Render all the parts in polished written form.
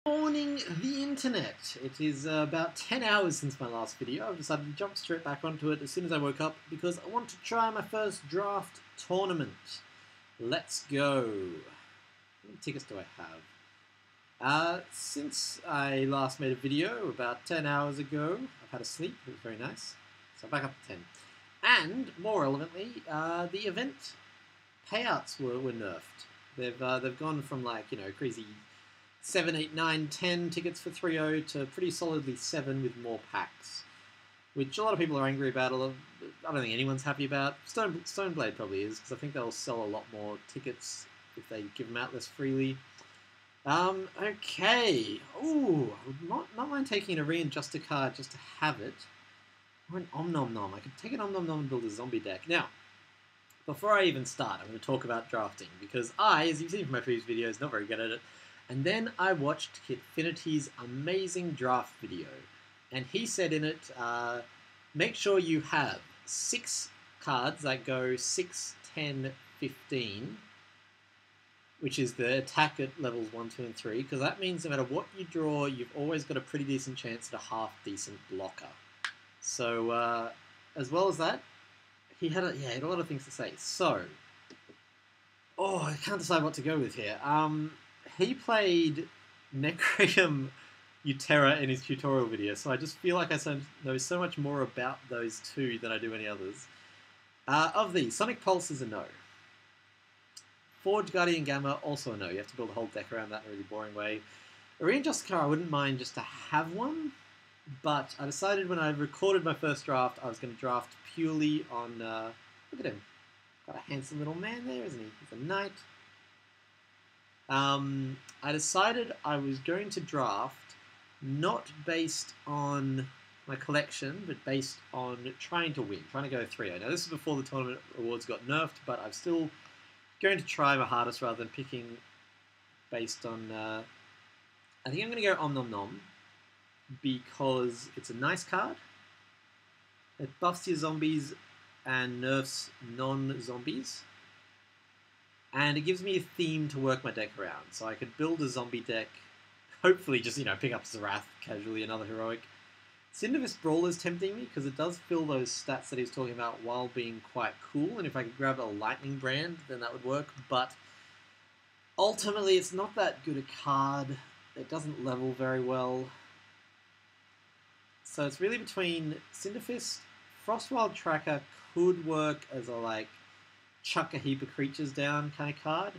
Morning, the internet. It is about 10 hours since my last video. I've decided to jump straight back onto it as soon as I woke up because I want to try my first draft tournament. Let's go. How many tickets do I have? Since I last made a video about 10 hours ago, I've had a sleep. It was very nice. So back up to 10. And, more relevantly, the event payouts were nerfed. They've gone from, like, crazy 7, 8, 9, 10 tickets for 3.0 to pretty solidly 7 with more packs, which a lot of people are angry about. I don't think anyone's happy about. Stoneblade probably is, because I think they'll sell a lot more tickets if they give them out less freely. Okay. Ooh, I would not mind taking a Readjuster card just to have it. Or an Om Nom Nom. I could take an Om Nom Nom and build a zombie deck. Now, before I even start, I'm going to talk about drafting, because I, as you've seen from my previous videos, not very good at it. And then I watched Kitfinity's amazing draft video, and he said in it, make sure you have 6 cards that go 6, 10, 15, which is the attack at levels 1, 2, and 3, because that means no matter what you draw, you've always got a pretty decent chance at a half-decent blocker. So, as well as that, he had a lot of things to say. So, I can't decide what to go with here. He played Necreum Utera in his tutorial video, so I just feel like I know so much more about those two than I do any others. Of these, Sonic Pulse is a no. Forge Guardian Gamma, also a no. You have to build a whole deck around that in a really boring way. Readjuster, I wouldn't mind just to have one, but I decided when I recorded my first draft, I was going to draft purely on... look at him. Got a handsome little man there, isn't he? He's a knight. I decided I was going to draft not based on my collection, but based on trying to win, trying to go 3-0. Now, this is before the tournament rewards got nerfed, but I'm still going to try my hardest rather than picking based on... I think I'm going to go Om Nom Nom because it's a nice card. It buffs your zombies and nerfs non-zombies. And it gives me a theme to work my deck around. So I could build a zombie deck, hopefully just, pick up Zarath casually, another heroic. Cindervis Brawl is tempting me, because it does fill those stats that he's talking about while being quite cool, and if I could grab a Lightning Brand, then that would work, but ultimately it's not that good a card. It doesn't level very well. So it's really between Cinderfist, Frostwild Tracker could work as a, chuck a heap of creatures down kind of card.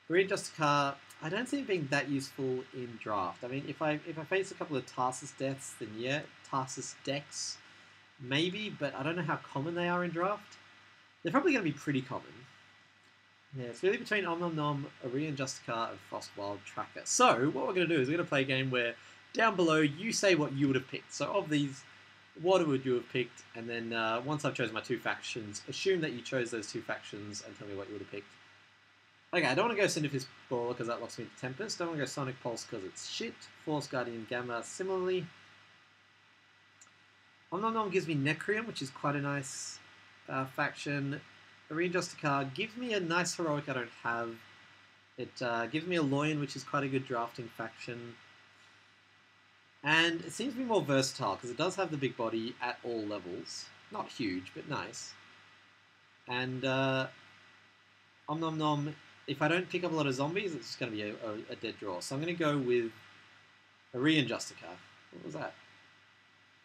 Readjuster card, I don't see it being that useful in draft. I mean, if I face a couple of Tarsus deaths, then yeah, Tarsus decks, maybe, but I don't know how common they are in draft. They're probably going to be pretty common. Yeah, it's really between Om Nom Nom, a Readjuster card, and Frostwild Tracker. So, what we're going to do is we're going to play a game where, down below, you say what you would have picked. So, of these, what would you have picked? And then, once I've chosen my 2 factions, assume that you chose those 2 factions and tell me what you would have picked. Okay, I don't want to go Cinderfist Brawler because that locks me to Tempest. Don't want to go Sonic Pulse because it's shit. Force Guardian Gamma similarly. Om Nom Nom gives me Necreum, which is quite a nice faction. A Readjuster card gives me a nice heroic I don't have. It gives me a Loin, which is quite a good drafting faction. And it seems to be more versatile because it does have the big body at all levels. Not huge, but nice. And Om Nom Nom, if I don't pick up a lot of zombies, it's just going to be a dead draw. So I'm going to go with a Readjuster card. What was that?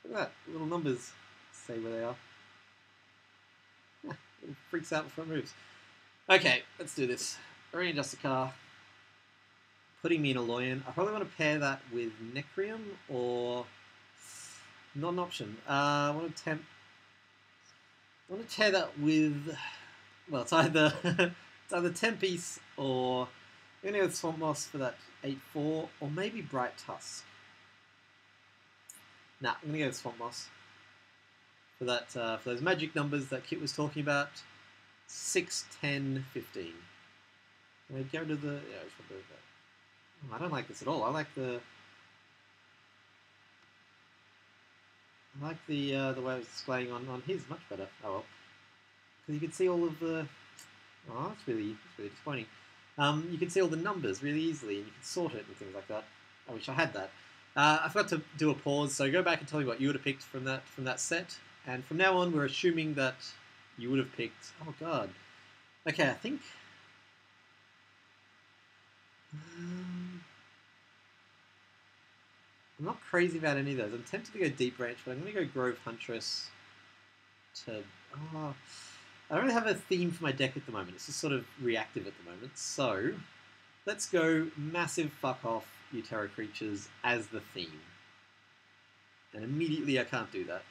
Look at that. Little numbers say where they are. It freaks out before it moves. Okay, let's do this. A Readjuster card. Putting me in a Loyan. I probably want to pair that with Necreum or not an option. I want to pair that with, well, it's either 10 piece or I'm gonna go with Swamp Moss for that 8/4 or maybe Bright Tusk. Nah, I'm gonna go with Swamp Moss for that for those magic numbers that Kit was talking about. 6, 10, 15. Can I go to the I don't like this at all. I like the way it was displaying on his much better. Oh well, because you can see all of the. Oh, that's really disappointing. You can see all the numbers really easily, and you can sort it and things like that. I wish I had that. I forgot to do a pause, so go back and tell me what you would have picked from that set. And from now on, we're assuming that you would have picked... Oh, God. Okay, I think... I'm not crazy about any of those. I'm tempted to go Deep Branch, but I'm going to go Grove Huntress to... Oh, I don't really have a theme for my deck at the moment. It's just sort of reactive at the moment. So, let's go Massive Fuck Off Utero Creatures as the theme. And immediately I can't do that.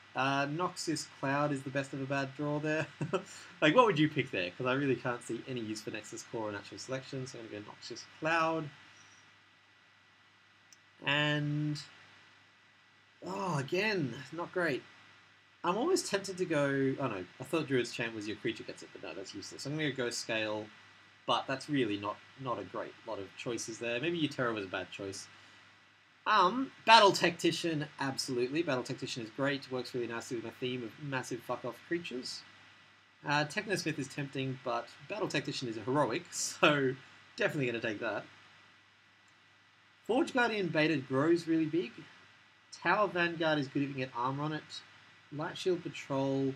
Noxious Cloud is the best of a bad draw there. Like, what would you pick there? Because I really can't see any use for Nexus Core or Natural Selection, so I'm going to go Noxious Cloud. And... Oh, again, not great. I'm always tempted to go... Oh, no, I thought Druid's Chant was your creature gets it, but no, that's useless. I'm going to go Scale, but that's really not a great lot of choices there. Maybe Utero was a bad choice. Battle Tactician, absolutely. Battle Tactician is great. Works really nicely with my theme of massive fuck-off creatures. Technosmith is tempting, but Battle Tactician is a heroic, so definitely going to take that. Forge Guardian Baited grows really big. Tower Vanguard is good if you can get armor on it. Light Shield Patrol,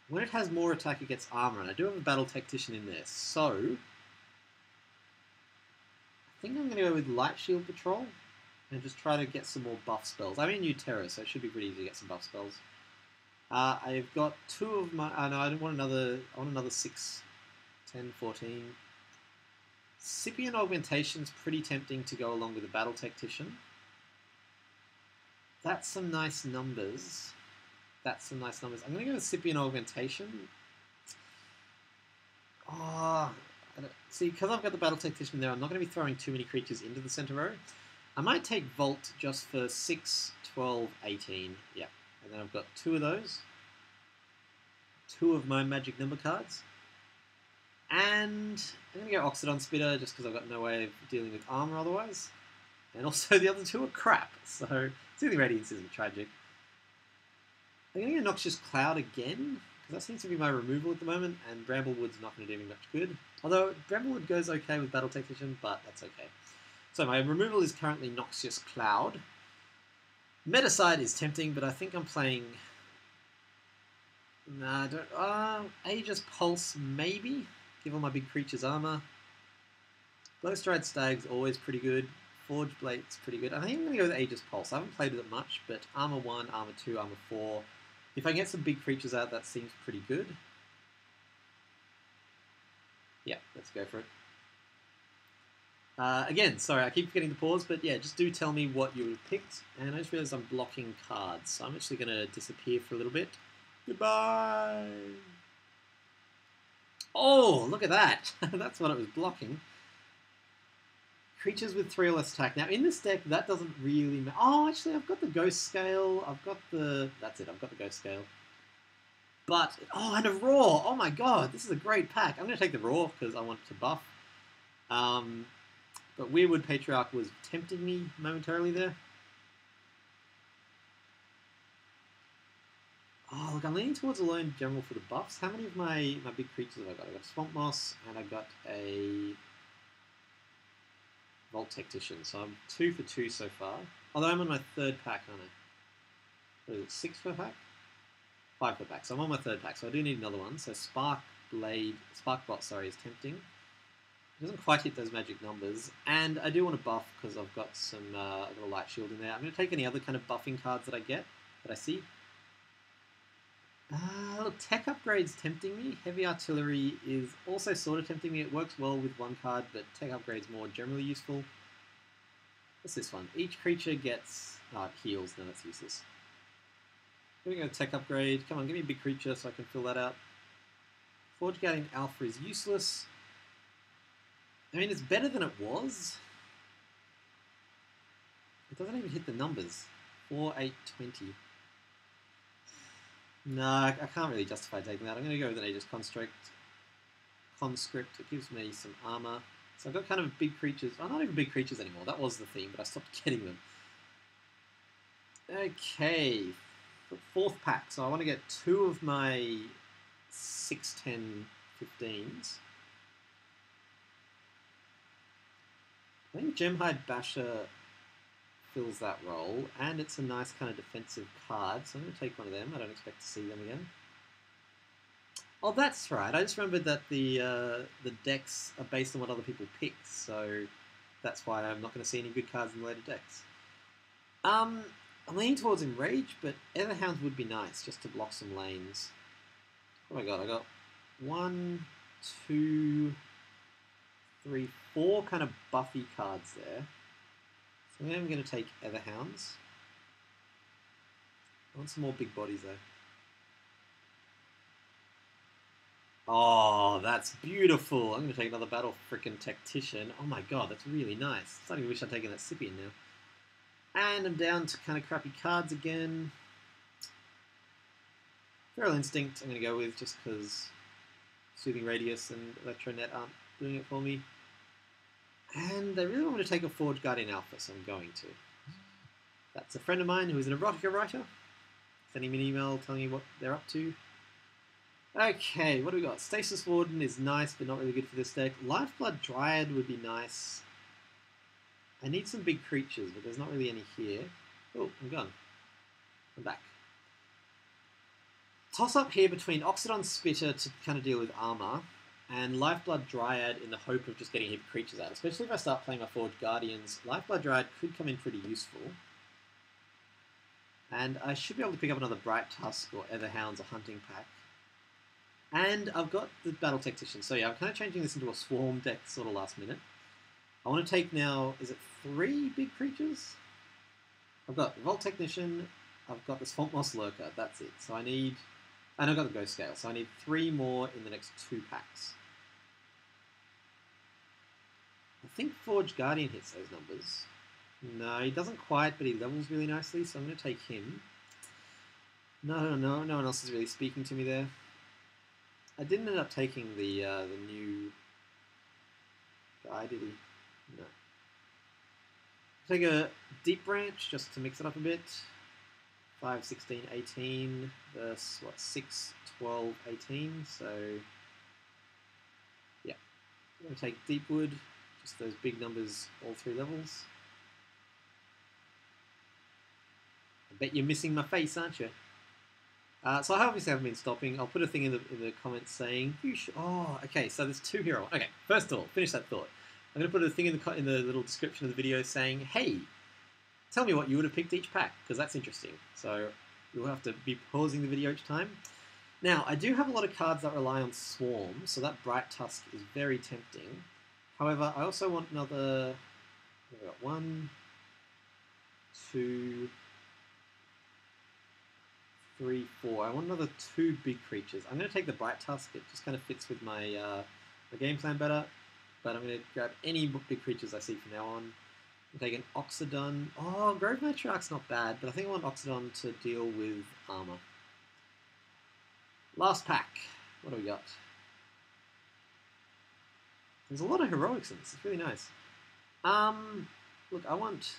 when it has more attack, it gets armor, and I do have a Battle Tactician in there, so I think I'm going to go with Light Shield Patrol and just try to get some more buff spells. I'm in New Terra, so it should be pretty easy to get some buff spells. I've got two of my... no, I don't want another... I want another 6, 10, 14. Scipion Augmentation's pretty tempting to go along with the Battle Tactician. That's some nice numbers. I'm going to go with Scipion Augmentation. Oh, see, because I've got the Battle Tactician there, I'm not going to be throwing too many creatures into the center row. I might take Vault just for 6, 12, 18. Yeah, and then I've got 2 of those. 2 of my magic number cards. And I'm going to go Oxidon Spitter just because I've got no way of dealing with armor otherwise. And also the other 2 are crap, so Seething Radiance isn't tragic. I'm going to go Noxious Cloud again, because that seems to be my removal at the moment, and Bramblewood's not going to do me much good. Although Bramblewood goes okay with Battle Tactician, but that's okay. So my removal is currently Noxious Cloud. Metacide is tempting, but I think I'm playing... Nah, I don't... Aegis Pulse, maybe? Give all my big creatures armor. Glowstride Stag's always pretty good. Forge Blade's pretty good. I think I'm going to go with Aegis Pulse. I haven't played with it much, but Armor 1, Armor 2, Armor 4. If I get some big creatures out, that seems pretty good. Yeah, let's go for it. Again, sorry, I keep forgetting to pause, but yeah, just do tell me what you would have picked. And I just realized I'm blocking cards, so I'm actually going to disappear for a little bit. Goodbye! Oh, look at that! That's what it was blocking. Creatures with 3 or less attack. Now, in this deck, that doesn't really matter. Oh, actually, I've got the Ghost Scale. I've got the... That's it, I've got the Ghost Scale. But... Oh, and a Roar! Oh my god, this is a great pack. I'm going to take the Roar because I want to buff. But Weirwood Patriarch was tempting me momentarily there. Oh, look, I'm leaning towards Alone General for the buffs. How many of my big creatures have I got? I got Swamp Moss, and I got a Vault Tactician. So I'm 2 for 2 so far. Although I'm on my 3rd pack, aren't I? What is it, 6 per pack? 5 per pack. So I'm on my 3rd pack, so I do need another one. So Sparkbot, sorry, is tempting. It doesn't quite hit those magic numbers. And I do want to buff because I've got some I've got a Light Shield in there. I'm going to take any other kind of buffing cards that I see. Look, Tech Upgrade's tempting me. Heavy Artillery is also sort of tempting me. It works well with one card, but Tech Upgrade's more generally useful. What's this one? Each creature gets... Oh, it heals. No, that's useless. Here we go, Tech Upgrade. Come on, give me a big creature so I can fill that out. Forge Guardian Alpha is useless. I mean, it's better than it was. It doesn't even hit the numbers. 4, 8, 20. No, I can't really justify taking that. I'm going to go with an Aegis Conscript. It gives me some armor. So I've got kind of big creatures. Oh, not even big creatures anymore. That was the theme, but I stopped getting them. Okay. 4th pack. So I want to get 2 of my 6, 10, 15s. I think Gemhide Basher fills that role, and it's a nice kind of defensive card, so I'm going to take one of them. I don't expect to see them again. Oh, that's right. I just remembered that the decks are based on what other people pick, so that's why I'm not going to see any good cards in the later decks. I'm leaning towards Enrage, but Etherhounds would be nice, just to block some lanes. Oh my god, I got 1, 2, 3, 4 kind of buffy cards there. So I'm going to take Etherhounds. I want some more big bodies though. Oh, that's beautiful. I'm going to take another Battle Frickin' Tactician. Oh my god, that's really nice. Starting to wish I'd taken that Scythian now. And I'm down to kind of crappy cards again. Feral Instinct I'm going to go with just because Soothing Radius and Electronet aren't doing it for me. And I really want me to take a Forge Guardian Alpha, so I'm going to. That's a friend of mine who is an erotica writer. Sending me an email telling me what they're up to. Okay, what do we got? Stasis Warden is nice, but not really good for this deck. Lifeblood Dryad would be nice. I need some big creatures, but there's not really any here. Oh, I'm gone. I'm back. Toss up here between Oxidon Spitter to kind of deal with armor, and Lifeblood Dryad in the hope of just getting a heap of creatures out. Especially if I start playing my Forged Guardians, Lifeblood Dryad could come in pretty useful. And I should be able to pick up another Bright Tusk or Etherhounds or Hunting Pack. And I've got the Battle Tactician, so yeah, I'm kind of changing this into a Swarm deck sort of last minute. I want to take now, is it 3 big creatures? I've got Vault Technician, I've got this Swamp-Moss Lurker, that's it. So I need, and I've got the Ghost Scale, so I need 3 more in the next 2 packs. I think Forge Guardian hits those numbers. No, he doesn't quite, but he levels really nicely, so I'm going to take him. No one else is really speaking to me there. I didn't end up taking the new guy, did he? No. Take a Deep Branch just to mix it up a bit. 5, 16, 18 versus, what, 6, 12, 18. So, yeah. I'm going to take Deepwood, just those big numbers, all 3 levels. I bet you're missing my face, aren't you? So I obviously haven't been stopping. I'll put a thing in the comments saying, you should... Oh, okay, so there's 2 here. Okay, first of all, finish that thought. I'm going to put a thing in the little description of the video saying, hey, tell me what you would have picked each pack, because that's interesting. So you'll have to be pausing the video each time. Now, I do have a lot of cards that rely on Swarm, so that Bright Tusk is very tempting. However, I also want another... I've got 1, 2... 3, 4. I want another 2 big creatures. I'm going to take the Bright Tusk. It just kind of fits with my my game plan better. But I'm going to grab any big creatures I see from now on. I'm take an Oxidon. Oh, Grove Matriarch's not bad, but I think I want Oxidon to deal with armor. Last pack. What do we got? There's a lot of heroics in this. It's really nice. Look, I want...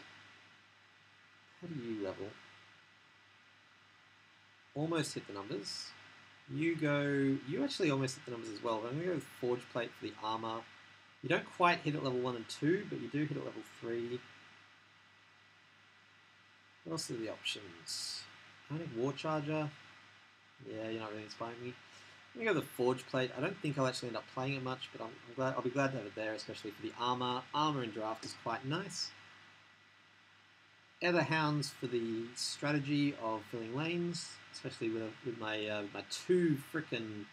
How do you level? Almost hit the numbers. You actually almost hit the numbers as well, but I'm going to go with Forge Plate for the armor. You don't quite hit at level 1 and 2, but you do hit at level 3. What else are the options? I think War Charger. Yeah, you're not really inspiring me. I'm going to go with the Forge Plate. I don't think I'll actually end up playing it much, but I'll be glad to have it there, especially for the armor. Armor in draft is quite nice. Etherhounds for the strategy of filling lanes, especially with my my 2 frickin'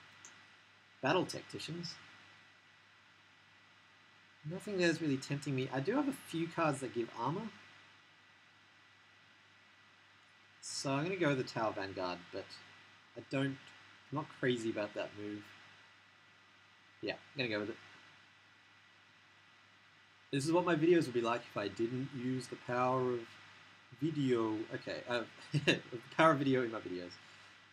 Battle Tacticians. Nothing there's really tempting me. I do have a few cards that give armor. So I'm going to go with the Tower Vanguard, but I'm not crazy about that move. Yeah, I'm going to go with it. This is what my videos would be like if I didn't use the power of video. Okay, the power of video in my videos.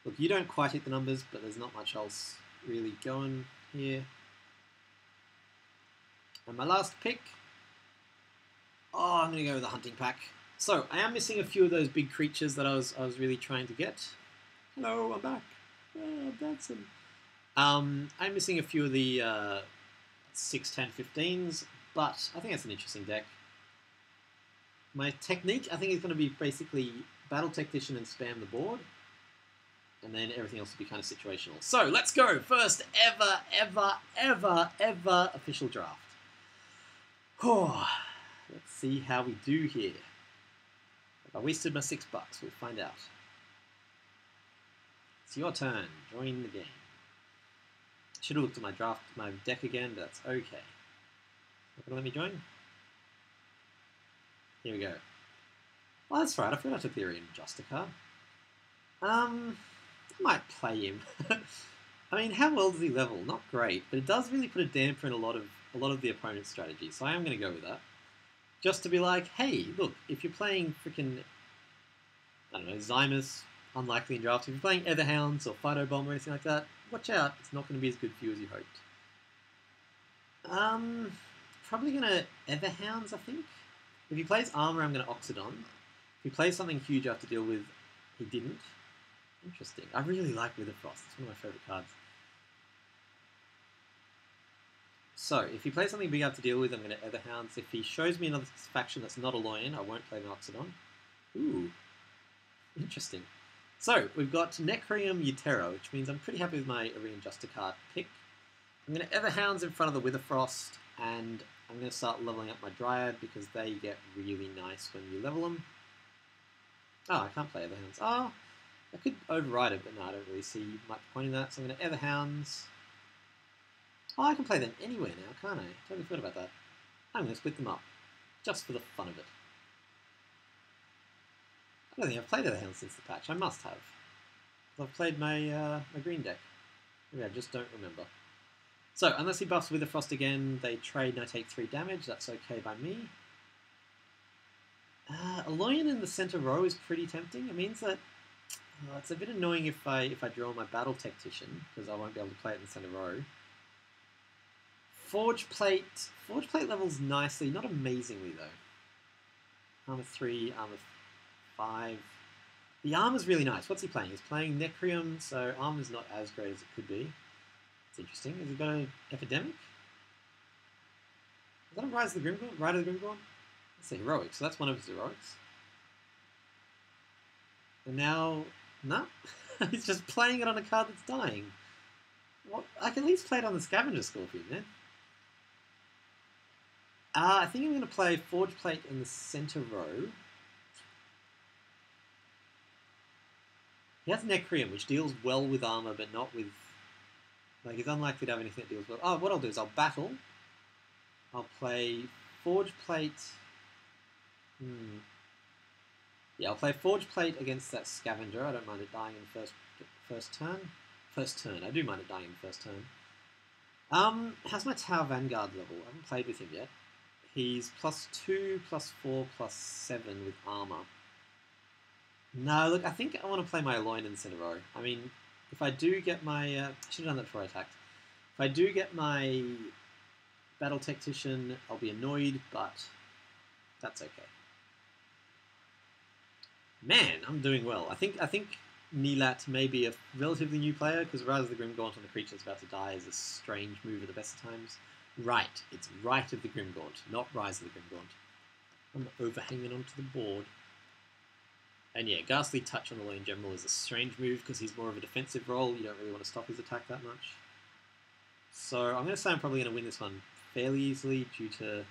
Look, you don't quite hit the numbers, but there's not much else really going here. And my last pick. Oh, I'm going to go with the Hunting Pack. So, I am missing a few of those big creatures that I was really trying to get. Hello, I'm back. Oh, dancing. I'm missing a few of the 6, 10, 15s, but I think that's an interesting deck. My technique, I think, is going to be basically Battle Tactician and spam the board. And then everything else will be kind of situational. So, let's go! First ever official draft. Let's see how we do here. If I wasted my $6, we'll find out. It's your turn. Join the game. Should have looked at my deck again, but that's okay. Not gonna let me join? Here we go. Well, that's right. I forgot I took the Arena Adjuster card. I might play him. I mean, how well does he level? Not great, but it does really put a damper in a lot of the opponent's strategy. So I am going to go with that, just to be like, hey, look, if you're playing freaking, I don't know, Zymus, unlikely in draft. If you're playing Etherhounds or Fido Bomb or anything like that, watch out. It's not going to be as good for you as you hoped. Probably going to Etherhounds, I think. If he plays Armor, I'm going to Oxidon. If he plays something huge I have to deal with, he didn't. Interesting. I really like Witherfrost. It's one of my favourite cards. So, if he plays something big I have to deal with, I'm going to Etherhounds. If he shows me another faction that's not a Loyan, I won't play Oxidon. Ooh. Interesting. So, we've got Necreum Utero, which means I'm pretty happy with my Arena Adjuster card pick. I'm going to Etherhounds in front of the Witherfrost, and I'm going to start leveling up my Dryad because they get really nice when you level them. Oh, I can't play Etherhounds. Oh, I could override it, but no, I don't really see much point in that. So I'm going to Etherhounds. Oh, I can play them anywhere now, can't I? Totally forgot about that. I'm going to split them up, just for the fun of it. I don't think I've played Etherhounds since the patch. I must have. I've played my my green deck. Maybe I just don't remember. So, unless he buffs Witherfrost again, they trade and I take 3 damage. That's okay by me. A Loyan in the center row is pretty tempting. It means that it's a bit annoying if I draw my Battle Tactician, because I won't be able to play it in the center row. Forge Plate levels nicely, not amazingly though. Armor 3, Armor 5. The armor's really nice. What's he playing? He's playing Necreum, so armor's not as great as it could be. It's interesting. Has he got an Epidemic? Is that a Rise of the Grimgorn? Ride of the Grimgorn? That's a heroic, so that's one of his heroics. And now, no, he's just playing it on a card that's dying. Well, I can at least play it on the Scavenger Scorpion, man. I think I'm going to play Forge Plate in the center row. He has Necreum, which deals well with armor, but not with... Like, he's unlikely to have anything that deals well. Oh, what I'll do is I'll battle. I'll play Forge Plate... Yeah, I'll play Forge Plate against that Scavenger. I don't mind it dying in the first turn. First turn. I do mind it dying in the first turn. How's my Tower Vanguard level? I haven't played with him yet. He's +2, +4, +7 with armor. No, look, I think I want to play my Loin in the center row. I mean, if I do get my... I should have done that before I attacked. If I do get my Battle Tactician, I'll be annoyed, but that's okay. Man, I'm doing well. I think Nilat may be a relatively new player, because Rise of the Grimgaunt on the creature that's about to die is a strange move at the best of times. Right, it's Right of the Grimgaunt, not Rise of the Grimgaunt. I'm overhanging onto the board. And yeah, Ghastly Touch on the Loin General is a strange move, because he's more of a defensive role. You don't really want to stop his attack that much. So I'm going to say I'm probably going to win this one fairly easily due to...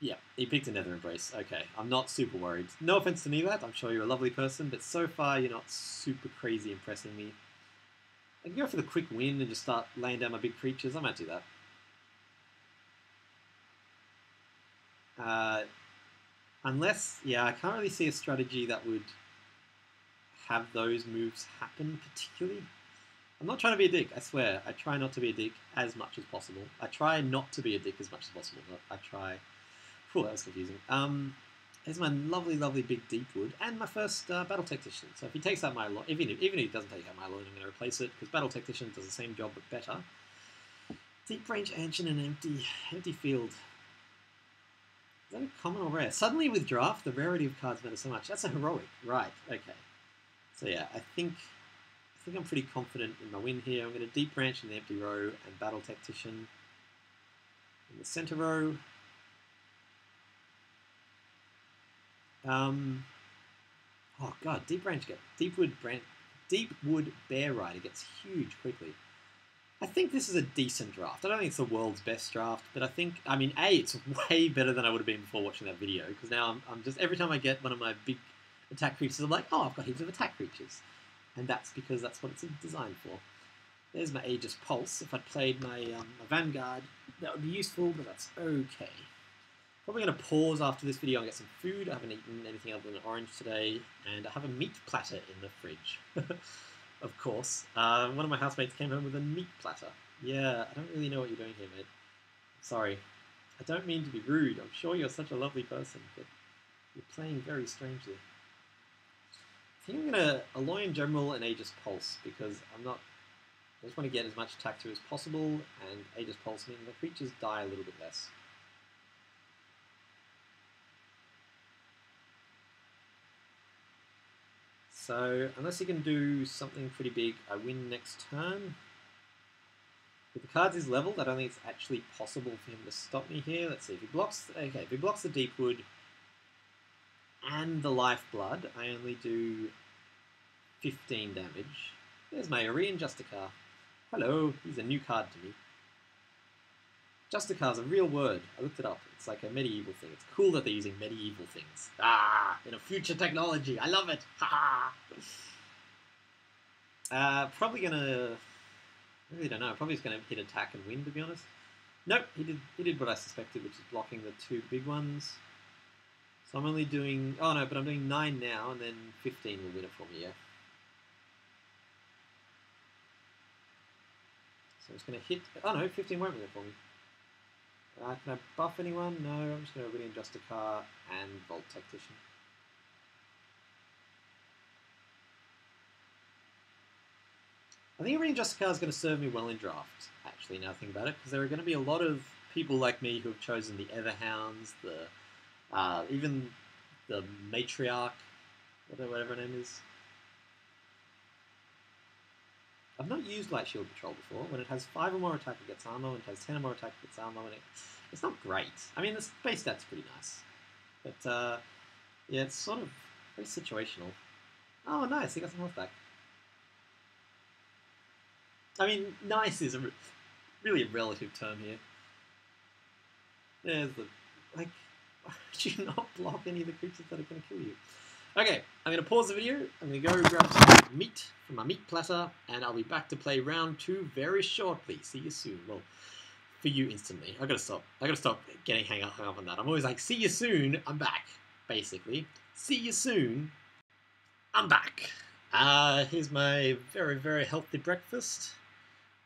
Yeah, he picked a Nether Embrace. Okay, I'm not super worried. No offense to Nilat, I'm sure you're a lovely person, but so far you're not super crazy impressing me. I can go for the quick win and just start laying down my big creatures. I might do that. Unless, yeah, I can't really see a strategy that would have those moves happen particularly. I'm not trying to be a dick, I swear. I try not to be a dick as much as possible. I try not to be a dick as much as possible, but I try... Whew, that was confusing. Here's my lovely, lovely big Deepwood, and my first Battle Tactician. So if he takes out my Loin, even if he doesn't take out my Loin, I'm going to replace it, because Battle Tactician does the same job, but better. Deep Range Ancient and empty field. Is that a common or rare? Suddenly with draft, the rarity of cards matters so much. That's a heroic. Right, okay. So yeah, I think I'm pretty confident in my win here. I'm going to Deep Branch in the empty row and Battle Tactician in the center row. Oh god, Deepwood Bear Rider gets huge quickly. I think this is a decent draft. I don't think it's the world's best draft, but I mean, A, it's way better than I would have been before watching that video, because now I'm just, every time I get one of my big attack creatures, I'm like, oh, I've got heaps of attack creatures. And that's because that's what it's designed for. There's my Aegis Pulse. If I'd played my Vanguard, that would be useful, but that's okay. Probably going to pause after this video and get some food. I haven't eaten anything other than an orange today, and I have a meat platter in the fridge. Of course. One of my housemates came home with a meat platter. Yeah, I don't really know what you're doing here, mate. Sorry. I don't mean to be rude. I'm sure you're such a lovely person, but you're playing very strangely. I think I'm going to Alolan General and Aegis Pulse, because I just want to get as much attack through as possible, and Aegis Pulse means the creatures die a little bit less. So, unless he can do something pretty big, I win next turn. With the cards he's leveled, I don't think it's actually possible for him to stop me here. Let's see, if he blocks... Okay, if he blocks the Deepwood and the Lifeblood, I only do 15 damage. There's my Orion Justicar. Hello, he's a new card to me. Justicar is a real word. I looked it up. It's like a medieval thing. It's cool that they're using medieval things. In a future technology. I love it. Probably gonna... I really don't know. Probably just gonna hit attack and win, to be honest. Nope, he did what I suspected, which is blocking the two big ones. So I'm only doing... Oh no, but I'm doing 9 now, and then 15 will win it for me, yeah. So I'm just gonna hit... Oh no, 15 won't win it for me. Can I buff anyone? No, I'm just going to Iridian Justicar and Volt Tactician. I think Iridian Justicar is going to serve me well in draft, actually, now I think about it, because there are going to be a lot of people like me who have chosen the Everhounds, even the Matriarch, whatever her name is. I've not used Light Shield Patrol before. When it has 5 or more attack, it gets armor. When it has 10 or more attack, it gets armor. It's not great. I mean, the base stat's pretty nice. But, yeah, it's sort of very situational. Oh, nice, he got some health back. I mean, nice is really a relative term here. There's the... Like, why would you not block any of the creatures that are going to kill you? Okay, I'm going to pause the video, I'm going to go grab some meat from my meat platter, and I'll be back to play round 2 very shortly. See you soon. Well, for you instantly. I gotta stop getting hung up on that. I'm always like, see you soon, I'm back, basically. See you soon, I'm back. Here's my very, very healthy breakfast.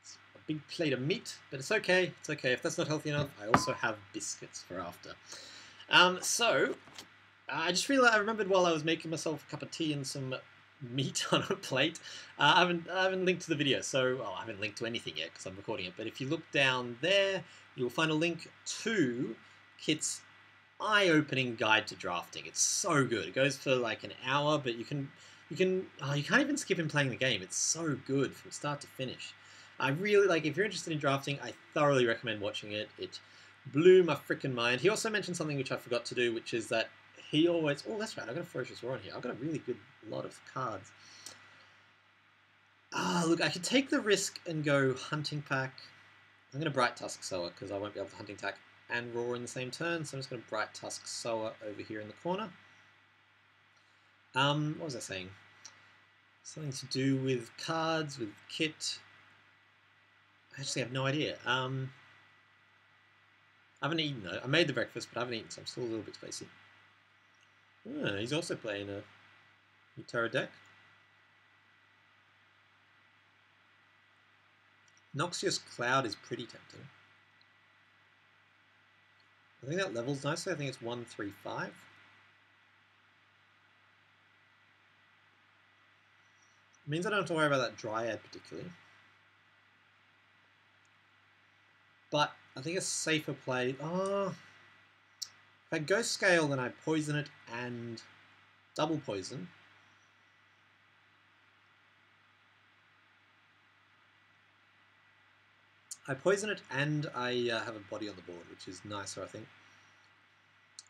It's a big plate of meat, but it's okay. It's okay. If that's not healthy enough, I also have biscuits for after. I just realized, I remembered while I was making myself a cup of tea and some meat on a plate. I haven't linked to the video, so I haven't linked to anything yet because I'm recording it. But if you look down there, you'll find a link to Kit's eye-opening guide to drafting. It's so good. It goes for like an hour, but you can't even skip him playing the game. It's so good from start to finish. I really like. If you're interested in drafting, I thoroughly recommend watching it. It blew my freaking mind. He also mentioned something which I forgot to do, which is that he always... Oh, that's right. I've got a Ferocious Roar in here. I've got a really good lot of cards. Look, I could take the risk and go Hunting Pack. I'm going to Bright Tusk Sower because I won't be able to Hunting Pack and Roar in the same turn. So I'm just going to Bright Tusk Sower over here in the corner. What was I saying? Something to do with cards, with Kit. I actually have no idea. I haven't eaten though. I made the breakfast, but I haven't eaten, so I'm still a little bit spacey. He's also playing a Utara deck. Noxious Cloud is pretty tempting. I think that levels nicely. I think it's 135. It means I don't have to worry about that Dryad particularly. But I think a safer play... Oh, if I Ghost Scale, then I poison it and double poison. I poison it and I have a body on the board, which is nicer, I think.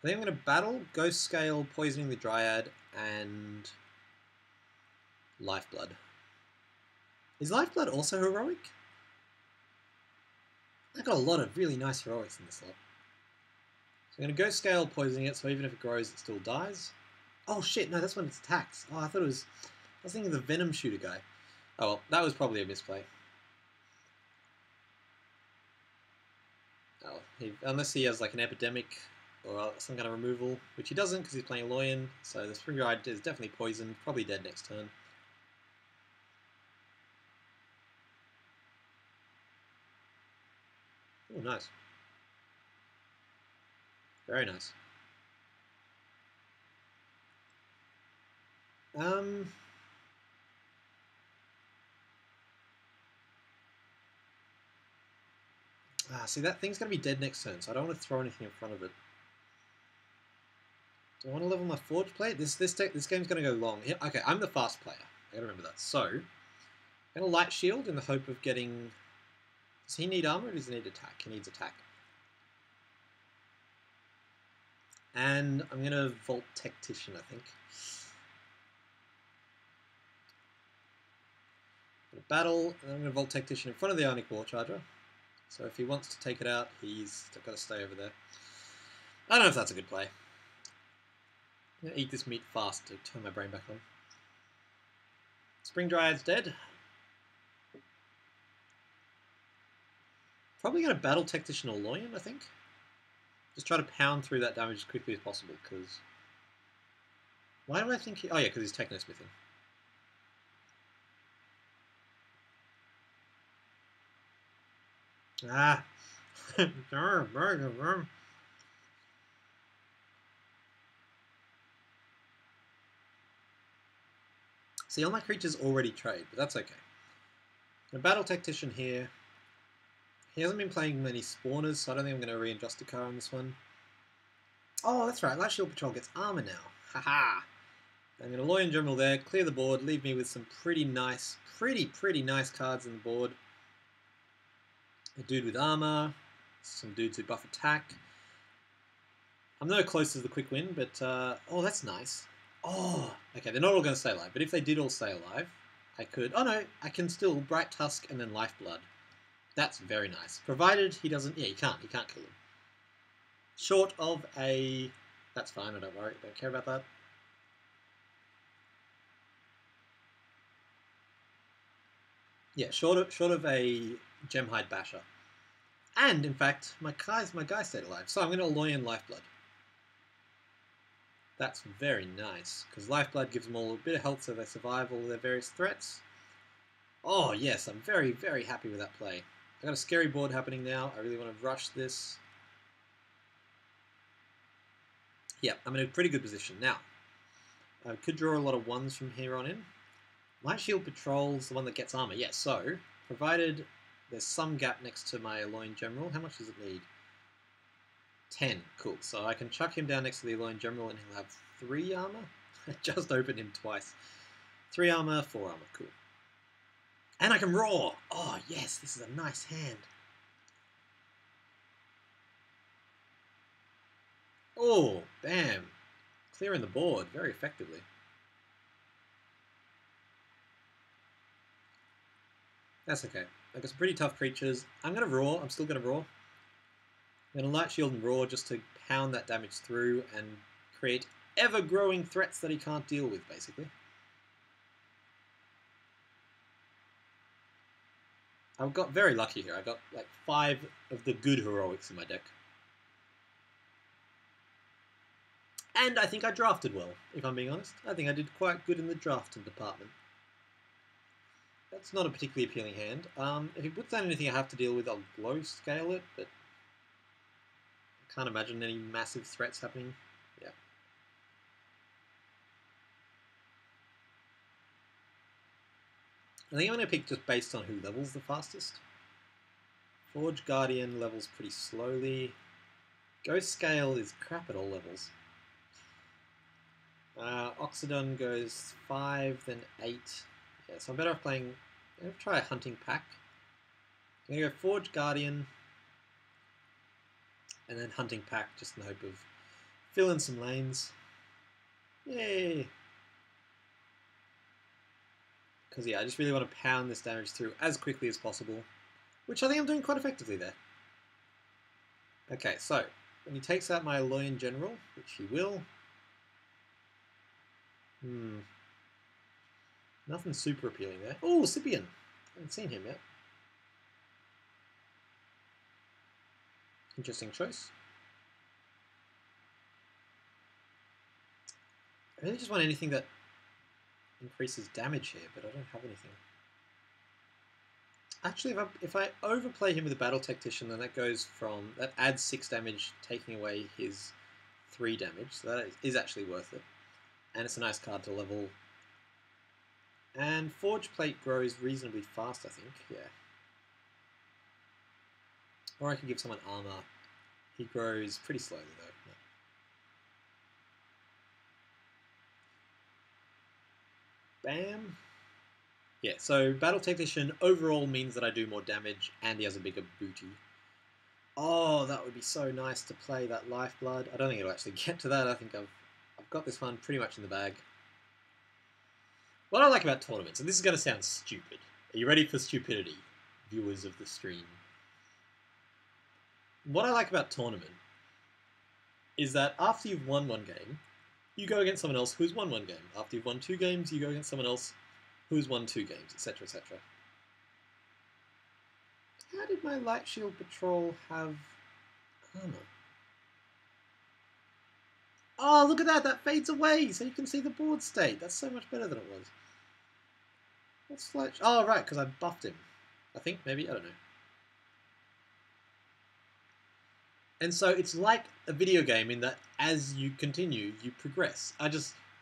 I think I'm going to battle, Ghost Scale, Poisoning the Dryad, and Lifeblood. Is Lifeblood also heroic? I got a lot of really nice heroics in this lot. So I'm going to Ghost Scale, Poisoning it, so even if it grows, it still dies. Oh shit, no, that's when it attacks. Oh, I thought it was... I was thinking of the Venom Shooter guy. Oh well, that was probably a misplay. Oh, unless he has like an Epidemic or some kind of removal, which he doesn't because he's playing Loyan, so the Spring Ride is definitely poisoned, probably dead next turn. Oh, nice. Very nice. See, that thing's going to be dead next turn, so I don't want to throw anything in front of it. Do I want to level my Forge plate? This game's going to go long. Okay, I'm the fast player. I gotta remember that. So, I'm going to Light Shield in the hope of getting... Does he need armor or does he need attack? He needs attack. And I'm going to Volt Tactician, I think. I'm going to battle, and I'm going to Volt Tactician in front of the Ionic War Charger. So if he wants to take it out, he's got to stay over there. I don't know if that's a good play. I'm going to eat this meat fast to turn my brain back on. Spring Dryad's dead. Probably going to Battle Tactician or Loyan, I think. Just try to pound through that damage as quickly as possible, because... Why do I think he... Oh yeah, because he's Techno-Smithing. Ah! See, all my creatures already trade, but that's okay. A Battle Tactician here. He hasn't been playing many spawners, so I don't think I'm going to re-adjust the car on this one. Oh, that's right. Light Shield Patrol gets armor now. Haha! I'm going to Loyan General there, clear the board, leave me with some pretty nice cards in the board. A dude with armor, some dudes who buff attack. I'm no close to the quick win, but... oh, that's nice. Oh, okay, they're not all going to stay alive, but if they did all stay alive, I could... Oh no, I can still Bright Tusk and then Lifeblood. That's very nice. Provided he doesn't... Yeah, he can't kill him. Short of a... That's fine, I don't worry, don't care about that. Yeah, short of a Gemhide Basher. And, in fact, my guy stayed alive, so I'm going to Loyan Lifeblood. That's very nice, because Lifeblood gives them all a bit of health so they survive all their various threats. Oh, yes, I'm very, very happy with that play. I've got a scary board happening now. I really want to rush this. Yeah, I'm in a pretty good position. Now, I could draw a lot of ones from here on in. Light Shield Patrol's the one that gets armor. Yes, yeah, so, provided there's some gap next to my Loyan General, how much does it need? 10. Cool. So I can chuck him down next to the Loyan General and he'll have 3 armor. I just opened him twice. 3 armor, 4 armor. Cool. And I can roar! Oh, yes, this is a nice hand. Oh, bam. Clearing the board very effectively. That's okay. I've got some pretty tough creatures. I'm going to roar. I'm still going to roar. I'm going to Light Shield and roar just to pound that damage through and create ever-growing threats that he can't deal with, basically. I got very lucky here. I got like 5 of the good heroics in my deck. And I think I drafted well, if I'm being honest. I think I did quite good in the drafting department. That's not a particularly appealing hand. If he puts down anything I have to deal with, I'll glow scale it, but I can't imagine any massive threats happening. Yeah. I think I'm going to pick just based on who levels the fastest. Forge Guardian levels pretty slowly. Ghost Scale is crap at all levels. Oxydon goes 5, then 8. Yeah, so I'm better off playing... I'm going to try a Hunting Pack. I'm going to go Forge Guardian, and then Hunting Pack, just in the hope of Fill in some lanes. Yay! Because yeah, I just really want to pound this damage through as quickly as possible, which I think I'm doing quite effectively there. Okay, so when he takes out my Loyan General, which he will, nothing super appealing there. Oh, Scipion! I haven't seen him yet. Interesting choice. I really just want anything that increases damage here, but I don't have anything. Actually, if I overplay him with a Battle Tactician, then that adds 6 damage, taking away his 3 damage, so that is actually worth it. And it's a nice card to level. And Forge Plate grows reasonably fast, I think, yeah. Or I can give someone armor. He grows pretty slowly, though. Bam. Yeah, so Battle Tactician overall means that I do more damage, and he has a bigger booty. Oh, that would be so nice to play that Lifeblood. I don't think it'll actually get to that. I think I've got this one pretty much in the bag. What I like about tournaments, and this is going to sound stupid. Are you ready for stupidity, viewers of the stream? What I like about tournament is that after you've won one game, you go against someone else who's won one game. After you've won 2 games, you go against someone else who's won 2 games, etc., etc. How did my Light Shield Patrol have armor? Oh, look at that! That fades away, so you can see the board state. That's so much better than it was. What's Light? Oh, right, because I buffed him. I think, maybe, I don't know. And so it's like a video game in that as you continue, you progress.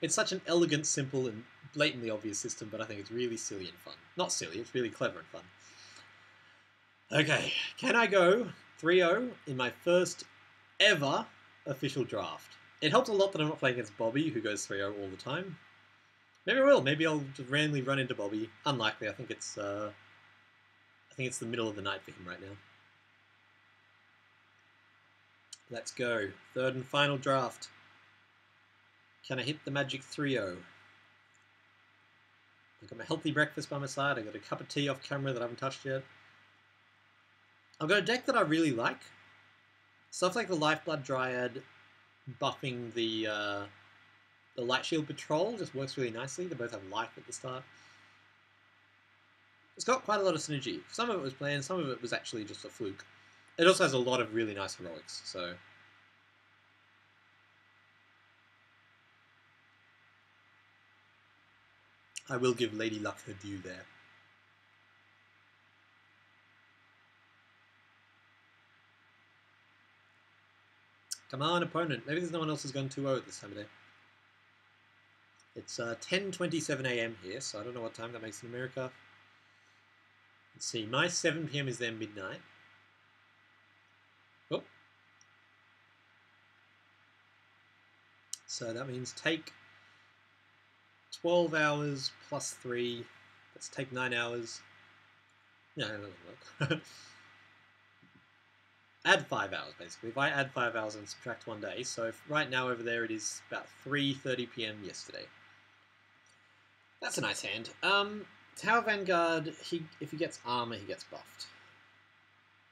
It's such an elegant, simple, and blatantly obvious system, but I think it's really silly and fun. Not silly, it's really clever and fun. Okay, can I go 3-0 in my first ever official draft? It helps a lot that I'm not playing against Bobby, who goes 3-0 all the time. Maybe I will. Maybe I'll just randomly run into Bobby. Unlikely. I think it's the middle of the night for him right now. Let's go. Third and final draft. Can I hit the magic 3-0? I've got my healthy breakfast by my side. I've got a cup of tea off camera that I haven't touched yet. I've got a deck that I really like. Stuff like the Lifeblood Dryad buffing the Light Shield Patrol just works really nicely. They both have life at the start. It's got quite a lot of synergy. Some of it was planned, some of it was actually just a fluke. It also has a lot of really nice heroics, so... I will give Lady Luck her due there. Come on, opponent. Maybe there's no one else who's gone 2-0 at this time of day. It's 10:27 AM here, so I don't know what time that makes in America. Let's see, my 7 PM is their midnight. Oh. So that means take 12 hours plus 3. Let's take 9 hours. No, that doesn't work. Add 5 hours, basically. If I add 5 hours and subtract 1 day, so if right now over there it is about 3:30 PM yesterday. That's a nice hand. Tower Vanguard, if he gets armor, he gets buffed.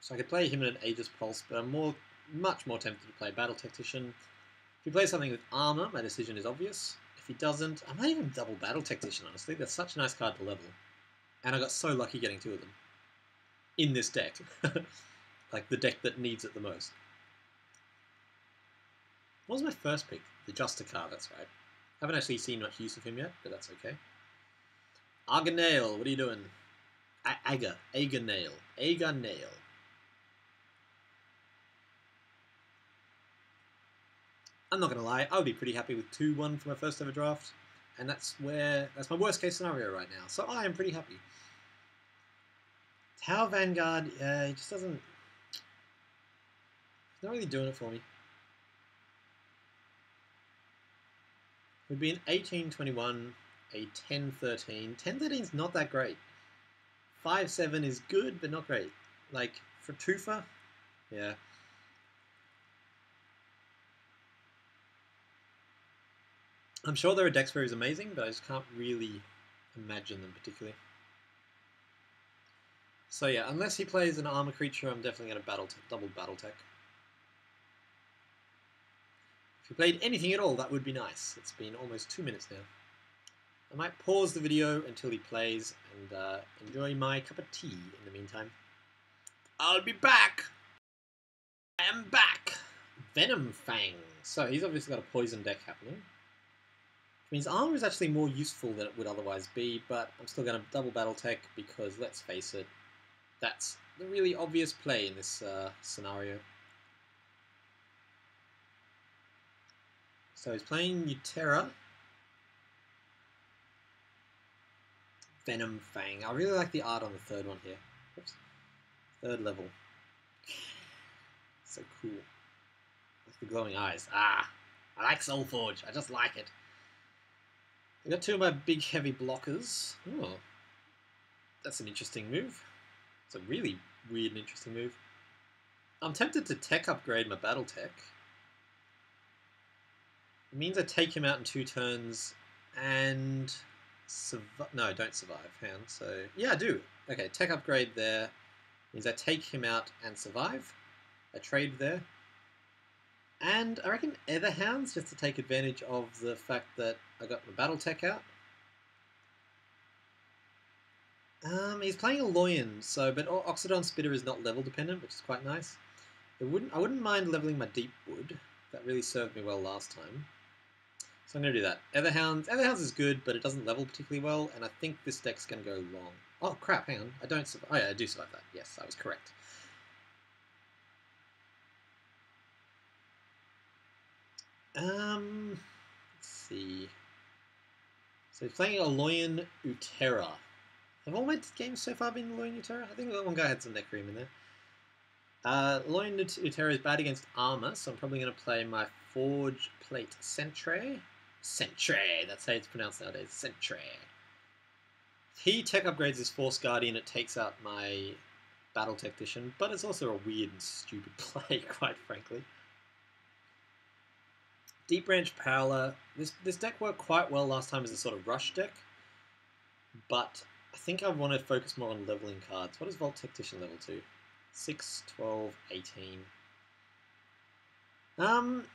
So I could play him in an Aegis Pulse, but I'm much more tempted to play Battle Tactician. If he plays something with armor, my decision is obvious. If he doesn't, I might even double Battle Tactician, honestly. That's such a nice card to level. And I got so lucky getting 2 of them. In this deck. Like the deck that needs it the most. What was my first pick? The Justicar, that's right. I haven't actually seen much use of him yet, but that's okay. Arganail, what are you doing? Agarnail. I'm not going to lie, I would be pretty happy with 2-1 for my first ever draft. And that's my worst case scenario right now. So I am pretty happy. Tower Vanguard, he just doesn't... He's not really doing it for me. It would be an 18-21, a 10-13. 10-13 is not that great. 5-7 is good, but not great. Like, for Tufa, yeah. I'm sure there are decks where he's amazing, but I just can't really imagine them particularly. So yeah, unless he plays an armor creature, I'm definitely going to double Battletech. If he played anything at all, that would be nice. It's been almost 2 minutes now. I might pause the video until he plays and enjoy my cup of tea in the meantime. I'll be back! I am back! Venom Fang. So he's obviously got a poison deck happening. Which means armor is actually more useful than it would otherwise be, but I'm still going to double Battletech because, let's face it, that's the really obvious play in this scenario. So he's playing Utera. Venom Fang. I really like the art on the third one here. Oops. Third level. So cool. Like the glowing eyes. Ah! I like Solforge. I just like it. I got two of my big heavy blockers. Oh. That's an interesting move. It's a really weird and interesting move. I'm tempted to tech upgrade my Battletech. It means I take him out in 2 turns and no, don't survive. Hang on. So yeah, I do. Okay, tech upgrade there means I take him out and survive. I trade there. And I reckon Etherhounds, just to take advantage of the fact that I got my Battletech out. He's playing a Loyan, so but Oxidon Spitter is not level dependent, which is quite nice. I wouldn't mind leveling my Deepwood. That really served me well last time. So I'm going to do that. Etherhounds is good, but it doesn't level particularly well, and I think this deck's going to go long. Oh crap, hang on. I don't survive. Oh yeah, I do survive that. Yes, I was correct. Let's see. So he's playing a Loyan Utera. Have all my games so far been Loyan Utera? I think that one guy had some Necreum in there. Loyan Utera is bad against armor, so I'm probably going to play my Forge Plate Sentry. Sentry, that's how it's pronounced nowadays. Sentry. If he tech upgrades his Force Guardian, it takes out my Battle Tactician, but it's also a weird and stupid play, quite frankly. Deep Branch Prowler. This deck worked quite well last time as a sort of rush deck, but I think I want to focus more on leveling cards. What is Vault Tactician level 2? 6, 12, 18.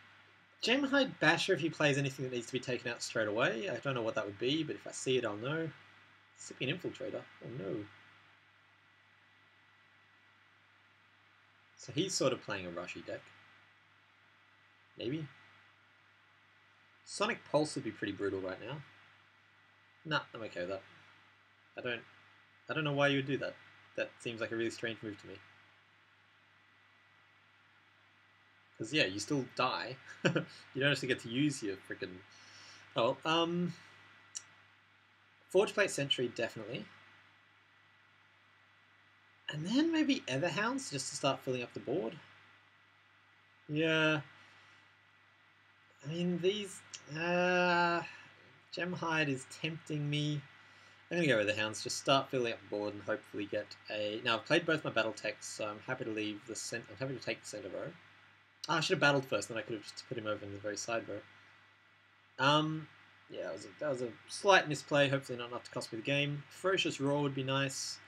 Gemhide Basher if he plays anything that needs to be taken out straight away. I don't know what that would be, but if I see it, I'll know. Sipping Infiltrator. Oh no. So he's sort of playing a rushy deck. Maybe. Sonic Pulse would be pretty brutal right now. Nah, I'm okay with that. I don't know why you would do that. That seems like a really strange move to me. Because yeah, you still die. You don't actually get to use your freaking... Oh, Forge Plate Sentry, definitely. And then maybe Etherhounds, just to start filling up the board. Yeah. I mean, these... Gemhide is tempting me. I'm going to go with Etherhounds, just start filling up the board and hopefully get a... Now, I've played both my Battletechs, so I'm happy to leave the I'm happy to take the center row. I should have battled first, then I could have just put him over in the very side row. Yeah, that was a slight misplay, hopefully not enough to cost me the game. Ferocious Roar would be nice.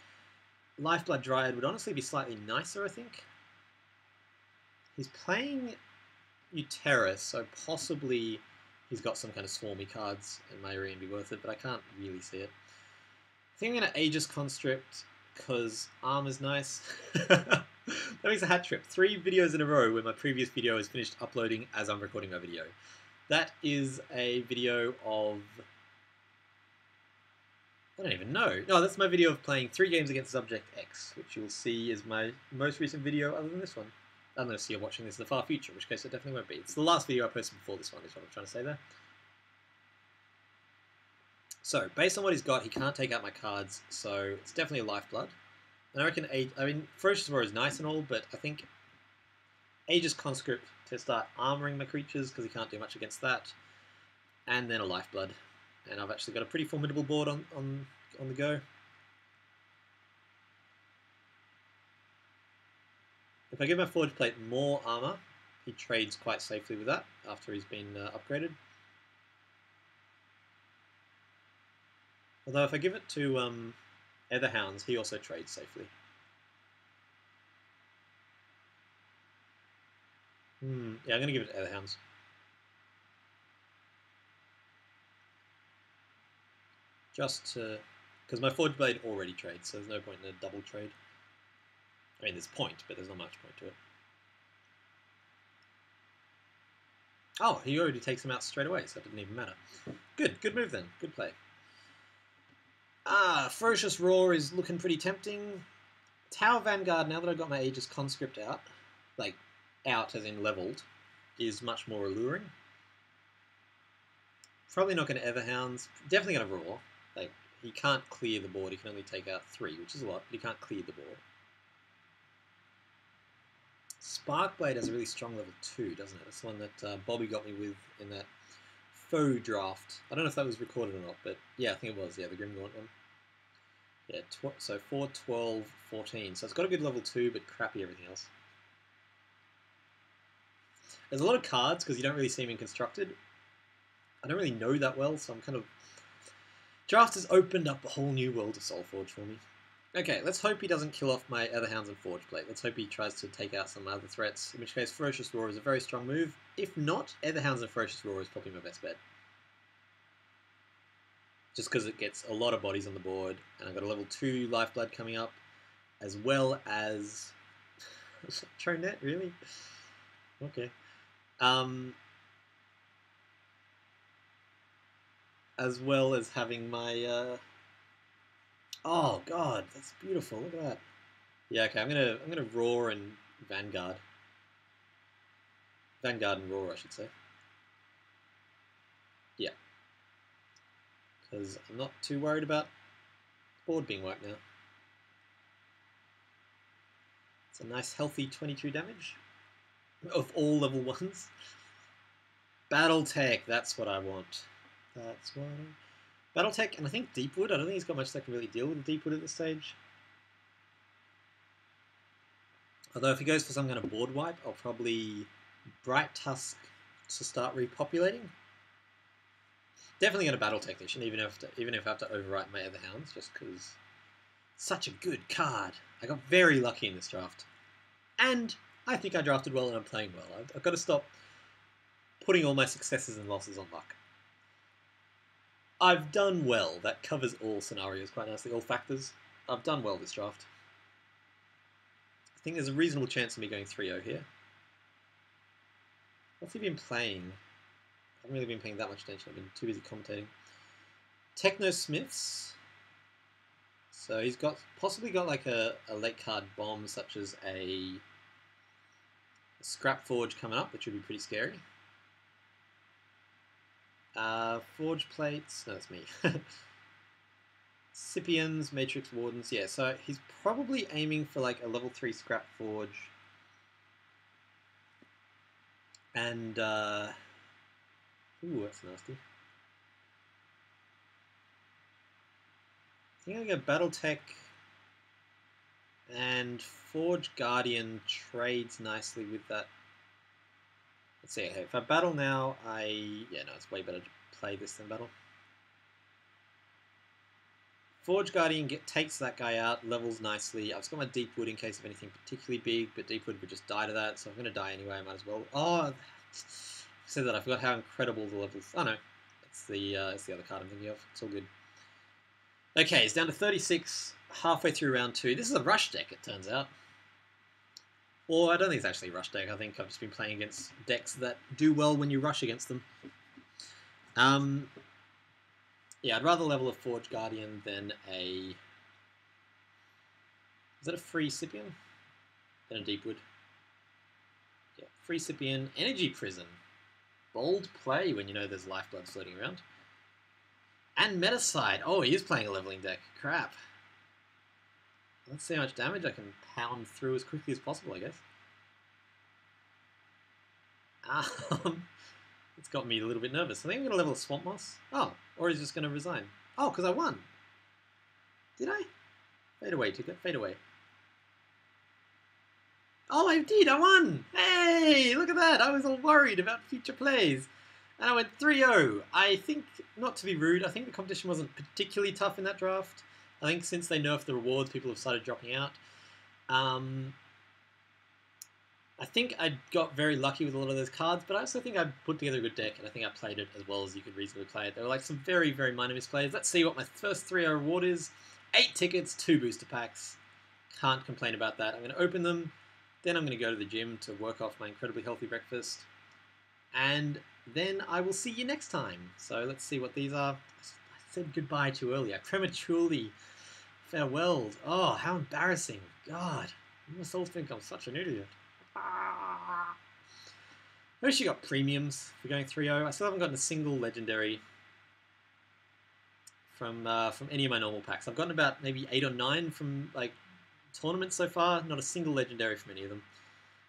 Lifeblood Dryad would honestly be slightly nicer, I think. He's playing Utera, so possibly he's got some kind of swarmy cards and may really be worth it, but I can't really see it. I think I'm going to Aegis Conscript because armor's nice. That makes a hat trip. 3 videos in a row where my previous video is finished uploading as I'm recording my video. That is a video of... I don't even know. No, that's my video of playing 3 games against Subject X, which you'll see is my most recent video other than this one. Unless you're watching this in the far future, in which case it definitely won't be. It's the last video I posted before this one, is what I'm trying to say there. So, based on what he's got, he can't take out my cards, so it's definitely a Lifeblood. And I reckon, Ferocious Roar is nice and all, but I think Aegis Conscript to start armoring my creatures, because he can't do much against that. And then a Lifeblood. And I've actually got a pretty formidable board on the go. If I give my Forge Plate more armor, he trades quite safely with that after he's been upgraded. Although if I give it to Etherhounds, he also trades safely. Yeah, I'm going to give it to Etherhounds. Just to... Because my Forge Blade already trades, so there's no point in a double trade. I mean, there's point, but there's not much point to it. Oh, he already takes him out straight away, so it didn't even matter. Good move then. Good play. Ferocious Roar is looking pretty tempting. Tower Vanguard, now that I've got my Aegis Conscript out, like, out as in leveled, is much more alluring. Probably not going to Everhounds. Definitely going to Roar. Like, he can't clear the board. He can only take out 3, which is a lot, but he can't clear the board. Sparkblade has a really strong level 2, doesn't it? That's the one that Bobby got me with in that faux draft. I don't know if that was recorded or not, but yeah, I think it was. Yeah, the Grimgaunt one. Yeah, so 4, 12, 14. So it's got a good level 2, but crappy everything else. There's a lot of cards because you don't really see them in Constructed. I don't really know that well, so I'm kind of... Draft has opened up a whole new world of Solforge for me. Okay, let's hope he doesn't kill off my Etherhounds and Forge Plate. Let's hope he tries to take out some other threats, in which case Ferocious Roar is a very strong move. If not, Etherhounds and Ferocious Roar is probably my best bet. Just because it gets a lot of bodies on the board, and I've got a level 2 Lifeblood coming up, as well as... Tronet, really? Okay. As well as having my... Oh god, that's beautiful. Look at that. Yeah, okay, I'm gonna Roar and Vanguard. Vanguard and Roar, I should say. Yeah. Because I'm not too worried about the board being wiped now. It's a nice healthy 22 damage. Of all level 1s. Battletech, that's what I want. That's what I... Battletech, and I think Deepwood. I don't think he's got much that can really deal with Deepwood at this stage. Although if he goes for some kind of board wipe, I'll probably Bright Tusk to start repopulating. Definitely going to Battletech this, even if I have to overwrite my other hounds, just because such a good card. I got very lucky in this draft. And I think I drafted well and I'm playing well. I've got to stop putting all my successes and losses on luck. I've done well. That covers all scenarios quite nicely, all factors. I've done well this draft. I think there's a reasonable chance of me going 3-0 here. What's he been playing? I haven't really been paying that much attention. I've been too busy commentating. Techno Smiths. So he's possibly got like a late card bomb, such as a Scrap Forge coming up, which would be pretty scary. Forge Plates. No, that's me. Scipions, Matrix Wardens. Yeah, so he's probably aiming for like a level 3 Scrap Forge. And, ooh, that's nasty. I think I'm going to go Battletech, and Forge Guardian trades nicely with that. Let's see, okay, if I battle now, yeah, no, it's way better to play this than battle. Forge Guardian takes that guy out, levels nicely. I've just got my Deepwood in case of anything particularly big, but Deepwood would just die to that, so I'm going to die anyway, I might as well. Oh, I said that, I forgot how incredible the levels... Oh no, it's the other card I'm thinking of. It's all good. Okay, it's down to 36, halfway through round 2. This is a rush deck, it turns out. Or I don't think it's actually a rush deck. I think I've just been playing against decks that do well when you rush against them. Yeah, I'd rather level a Forge Guardian than a... Is that a free Scipion? Than a Deepwood. Yeah, free Scipion. Energy Prison. Bold play when you know there's Lifeblood floating around. And Metaside. Oh, he is playing a leveling deck. Crap. Let's see how much damage I can pound through as quickly as possible, I guess. It's got me a little bit nervous. I think I'm going to level a Swamp Moss. Oh, or he's just going to resign. Oh, because I won. Did I? Fade away, ticket. Fade away. Oh, I did. I won. Hey, look at that. I was all worried about future plays. And I went 3-0. I think, not to be rude, I think the competition wasn't particularly tough in that draft. I think since they nerfed the rewards, people have started dropping out. I think I got very lucky with a lot of those cards, but I also think I put together a good deck, and I think I played it as well as you could reasonably play it. There were like some very, very minor misplays. Let's see what my first 3-0 reward is. 8 tickets, 2 booster packs. Can't complain about that. I'm going to open them, then I'm going to go to the gym to work off my incredibly healthy breakfast, and then I will see you next time. So let's see what these are. I said goodbye too early. I prematurely farewelled. Oh, how embarrassing. God, you must all think I'm such an idiot. I wish you got premiums for going 3-0. I still haven't gotten a single legendary from any of my normal packs. I've gotten about maybe 8 or 9 from like tournaments so far. Not a single legendary from any of them.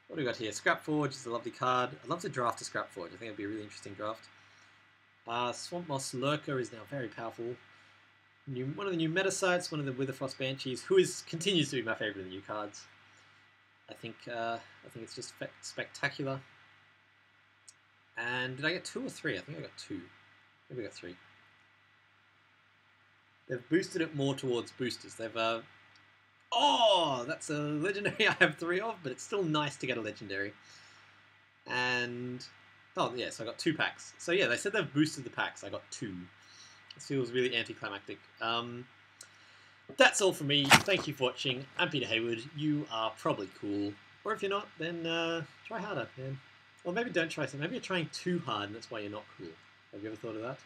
What do we got here? Scrapforge is a lovely card. I'd love to draft a Scrapforge. I think it'd be a really interesting draft. Swamp Moss Lurker is now very powerful. One of the new meta sites, one of the Witherfrost Banshees, who continues to be my favourite of the new cards. I think it's just spectacular. And did I get 2 or 3? I think I got 2. Maybe I got 3. They've boosted it more towards boosters. They've oh, that's a legendary I have 3 of, but it's still nice to get a legendary. And oh yeah, so I got 2 packs. So yeah, they said they've boosted the packs. I got 2. This feels really anticlimactic. That's all from me. Thank you for watching. I'm Peter Hayward. You are probably cool. Or if you're not, then try harder, man. Or maybe don't try something. Maybe you're trying too hard and that's why you're not cool. Have you ever thought of that?